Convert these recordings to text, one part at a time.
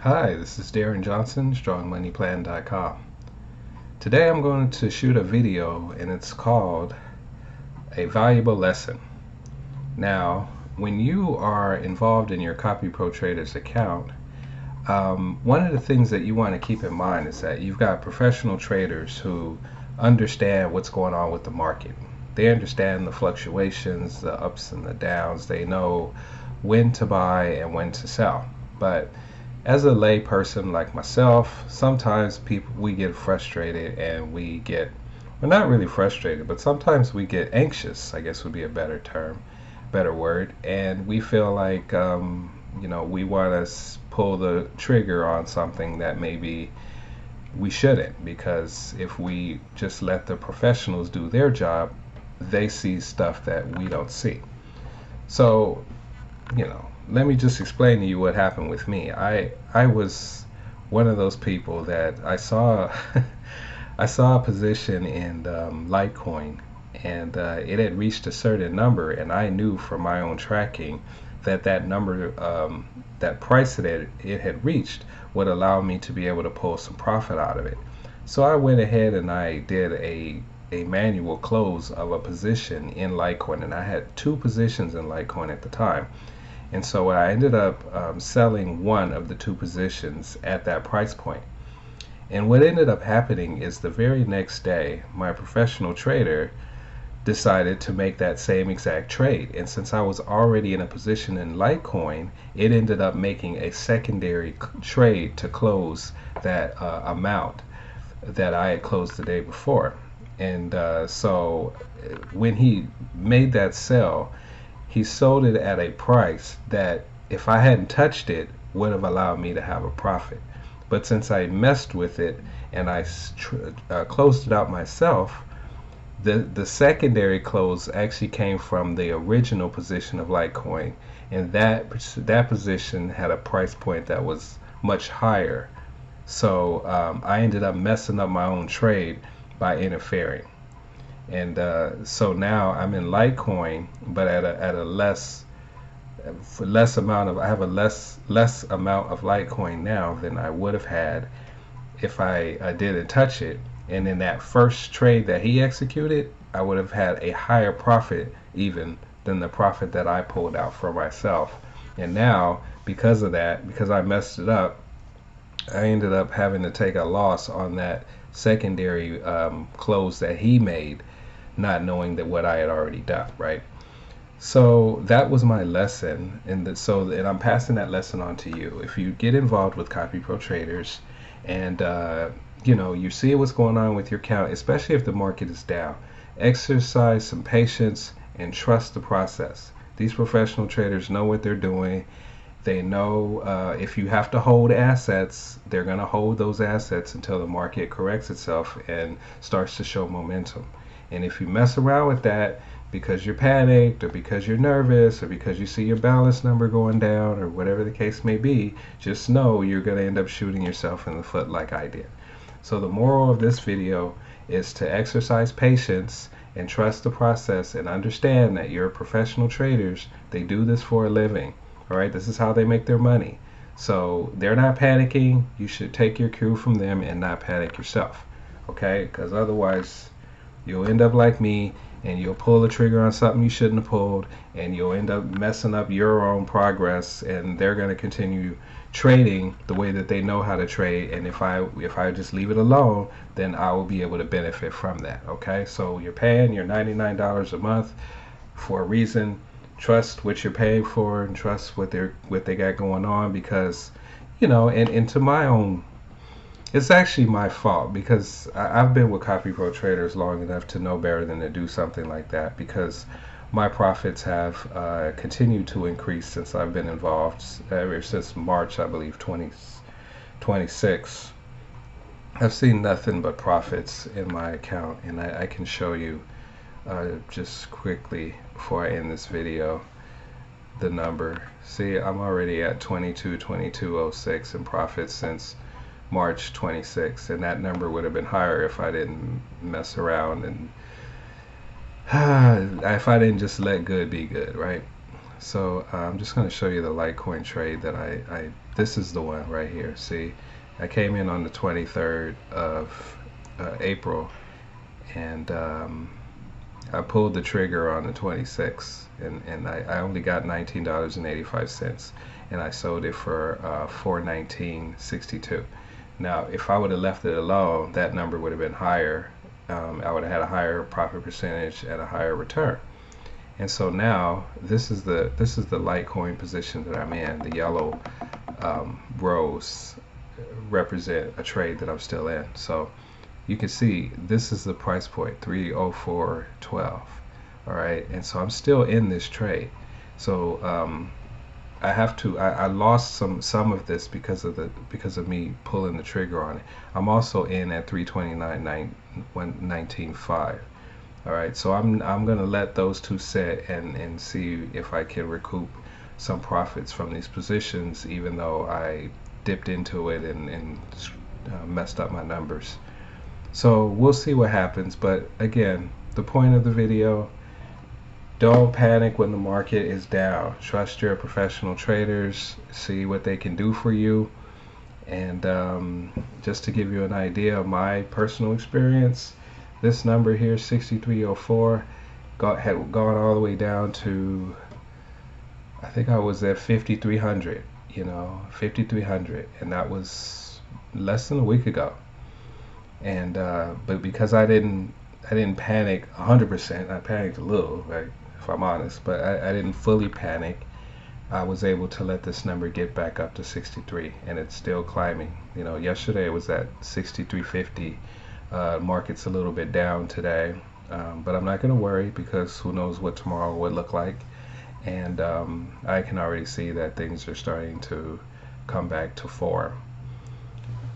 Hi, this is Darren Johnson, strongmoneyplan.com. Today I'm going to shoot a video and it's called A Valuable Lesson. Now, when you are involved in your Copy Pro Traders account, one of the things that you want to keep in mind is that you've got professional traders who understand what's going on with the market. They understand the fluctuations, the ups and the downs. They know when to buy and when to sell. But as a lay person like myself, sometimes we get frustrated and well, not really frustrated, but sometimes we get anxious, I guess would be a better word, and we feel like, we want to pull the trigger on something that maybe we shouldn't, because if we just let the professionals do their job, they see stuff that we don't see. So, let me just explain to you what happened with me. I was one of those people that I saw I saw a position in Litecoin, and it had reached a certain number, and I knew from my own tracking that number, that price that it had reached, would allow me to be able to pull some profit out of it. So I went ahead and I did a manual close of a position in Litecoin, and I had two positions in Litecoin at the time. And so I ended up selling one of the two positions at that price point. And what ended up happening is the very next day, my professional trader decided to make that same exact trade. And since I was already in a position in Litecoin, it ended up making a secondary trade to close that amount that I had closed the day before. And so when he made that sell, he sold it at a price that, if I hadn't touched it, would have allowed me to have a profit. But since I messed with it and I closed it out myself, the secondary close actually came from the original position of Litecoin, and that position had a price point that was much higher. So I ended up messing up my own trade by interfering. And so now I'm in Litecoin, but at a less amount of, I have a less amount of Litecoin now than I would have had if I didn't touch it. And in that first trade that he executed, I would have had a higher profit even than the profit that I pulled out for myself. And now, because of that, because I messed it up, I ended up having to take a loss on that secondary close that he made, not knowing that what I had already done, right? So that was my lesson, and I'm passing that lesson on to you. If you get involved with Copy Pro Traders, and you see what's going on with your account, especially if the market is down, exercise some patience and trust the process. These professional traders know what they're doing. They know if you have to hold assets, they're going to hold those assets until the market corrects itself and starts to show momentum. And if you mess around with that because you're panicked, or because you're nervous, or because you see your balance number going down, or whatever the case may be, just know you're going to end up shooting yourself in the foot like I did. So the moral of this video is to exercise patience and trust the process, and understand that your professional traders, they do this for a living. All right, this is how they make their money. So they're not panicking. You should take your cue from them and not panic yourself. Okay, because otherwise you'll end up like me, and you'll pull the trigger on something you shouldn't have pulled, and you'll end up messing up your own progress, and they're going to continue trading the way that they know how to trade. And if I just leave it alone, then I will be able to benefit from that. Okay, so you're paying your $99 a month for a reason. Trust what you're paying for, and trust what they got going on, because and to my own, it's actually my fault, because I've been with Copy Pro Traders long enough to know better than to do something like that, because my profits have continued to increase since I've been involved, ever since March, I believe, 2026. I've seen nothing but profits in my account, and I can show you just quickly before I end this video the number. See, I'm already at 22.06 in profits since March 26th, and that number would have been higher if I didn't mess around, and if I didn't just let good be good, right? So I'm just going to show you the Litecoin trade that this is the one right here. See, I came in on the 23rd of April, and I pulled the trigger on the 26th, and I only got $19.85, and I sold it for $419.62. Now, if I would have left it alone, that number would have been higher. I would have had a higher profit percentage and a higher return. And so now this is the Litecoin position that I'm in. The yellow rows represent a trade that I'm still in. So you can see this is the price point, 304.12. All right, and so I'm still in this trade. So I lost some of this because of me pulling the trigger on it. I'm also in at 329.19.5. All right, so I'm gonna let those two set and see if I can recoup some profits from these positions, even though I dipped into it and messed up my numbers. So we'll see what happens. But again, the point of the video: don't panic when the market is down. Trust your professional traders. See what they can do for you. And just to give you an idea of my personal experience, this number here, 6304, had gone all the way down to, I think I was at 5,300, 5,300, and that was less than a week ago. And but because I didn't panic 100%, I panicked a little, right, if I'm honest, but I didn't fully panic. I was able to let this number get back up to 63, and it's still climbing. Yesterday it was at 63.50. Market's a little bit down today, but I'm not going to worry, because who knows what tomorrow would look like. And I can already see that things are starting to come back to form.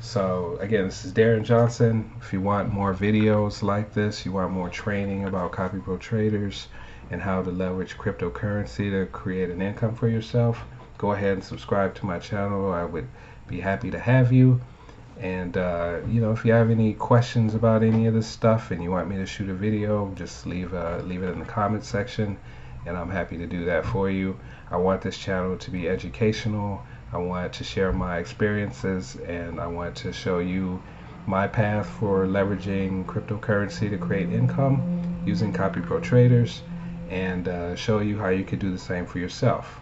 So again, this is Darren Johnson. If you want more videos like this, you want more training about CopyPro traders and how to leverage cryptocurrency to create an income for yourself, go ahead and subscribe to my channel. I would be happy to have you. And if you have any questions about any of this stuff and you want me to shoot a video, just leave it in the comment section, and I'm happy to do that for you. I want this channel to be educational. I want to share my experiences, and I want to show you my path for leveraging cryptocurrency to create income using CopyPro traders, and show you how you could do the same for yourself.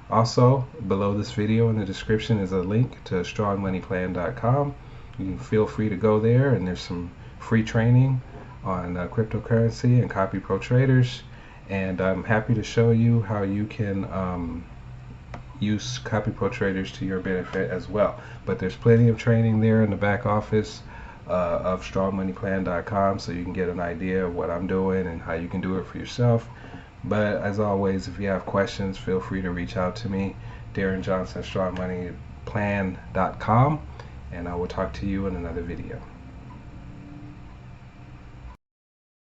Also, below this video in the description is a link to strongmoneyplan.com. You can feel free to go there, and there's some free training on cryptocurrency and CopyPro traders. And I'm happy to show you how you can use CopyPro traders to your benefit as well. But there's plenty of training there in the back office of strongmoneyplan.com, so you can get an idea of what I'm doing and how you can do it for yourself. But as always, if you have questions, feel free to reach out to me, Darren Johnson, strongmoneyplan.com, and I will talk to you in another video.